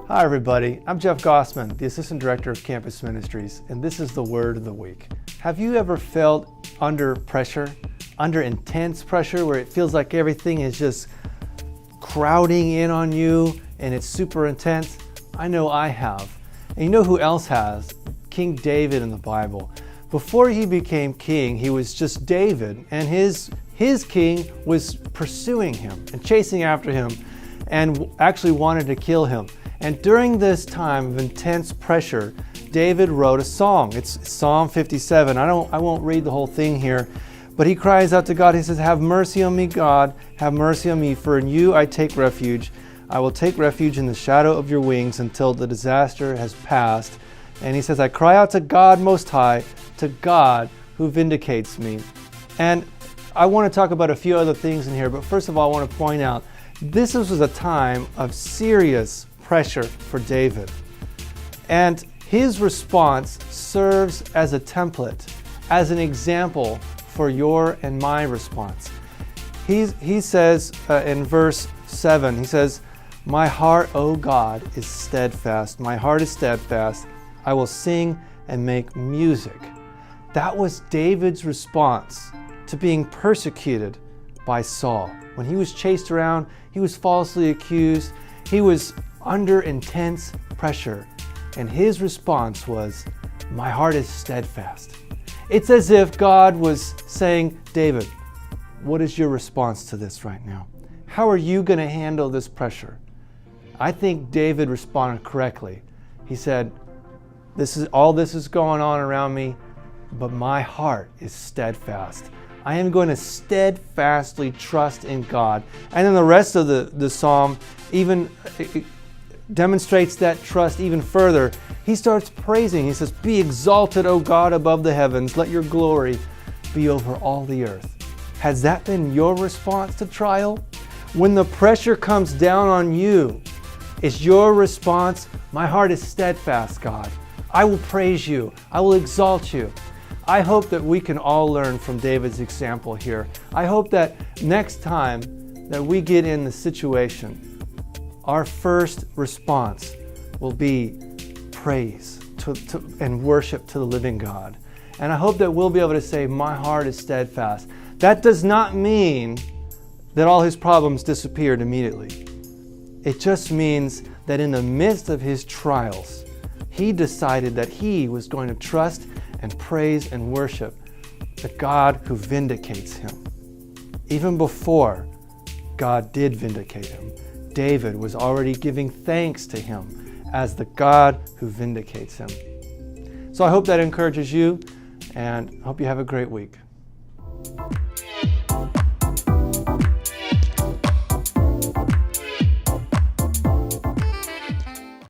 Hi everybody, I'm Jeff Gossmann, the Assistant Director of Campus Ministries, and this is the Word of the Week. Have you ever felt under pressure, under intense pressure, where it feels like everything is just crowding in on you and it's super intense? I know I have. And you know who else has? King David in the Bible. Before he became king, he was just David, and his king was pursuing him and chasing after him and actually wanted to kill him. And during this time of intense pressure, David wrote a song. It's Psalm 57. I won't read the whole thing here, but he cries out to God. He says, "Have mercy on me, God, have mercy on me, for in you I take refuge. I will take refuge in the shadow of your wings until the disaster has passed." And he says, "I cry out to God Most High, to God who vindicates me." And I want to talk about a few other things in here, but first of all, I want to point out this was a time of serious pressure for David. And his response serves as a template, as an example for your and my response. He says in verse 7, he says, "My heart, O God, is steadfast. My heart is steadfast. I will sing and make music." That was David's response to being persecuted by Saul. When he was chased around, he was falsely accused, he was under intense pressure, and his response was, "My heart is steadfast." It's as if God was saying, "David, what is your response to this right now? How are you going to handle this pressure?" I think David responded correctly. He said, this is going on around me, but my heart is steadfast. I am going to steadfastly trust in God. And then the rest of the psalm even demonstrates that trust even further. He starts praising. He says, "Be exalted, O God, above the heavens. Let your glory be over all the earth." Has that been your response to trial? When the pressure comes down on you, is your response, "My heart is steadfast, God. I will praise you. I will exalt you"? I hope that we can all learn from David's example here. I hope that next time that we get in the situation, our first response will be praise and worship to the living God. And I hope that we'll be able to say, "My heart is steadfast." That does not mean that all his problems disappeared immediately. It just means that in the midst of his trials, he decided that he was going to trust and praise and worship the God who vindicates him. Even before God did vindicate him, David was already giving thanks to him as the God who vindicates him. So I hope that encourages you, and I hope you have a great week.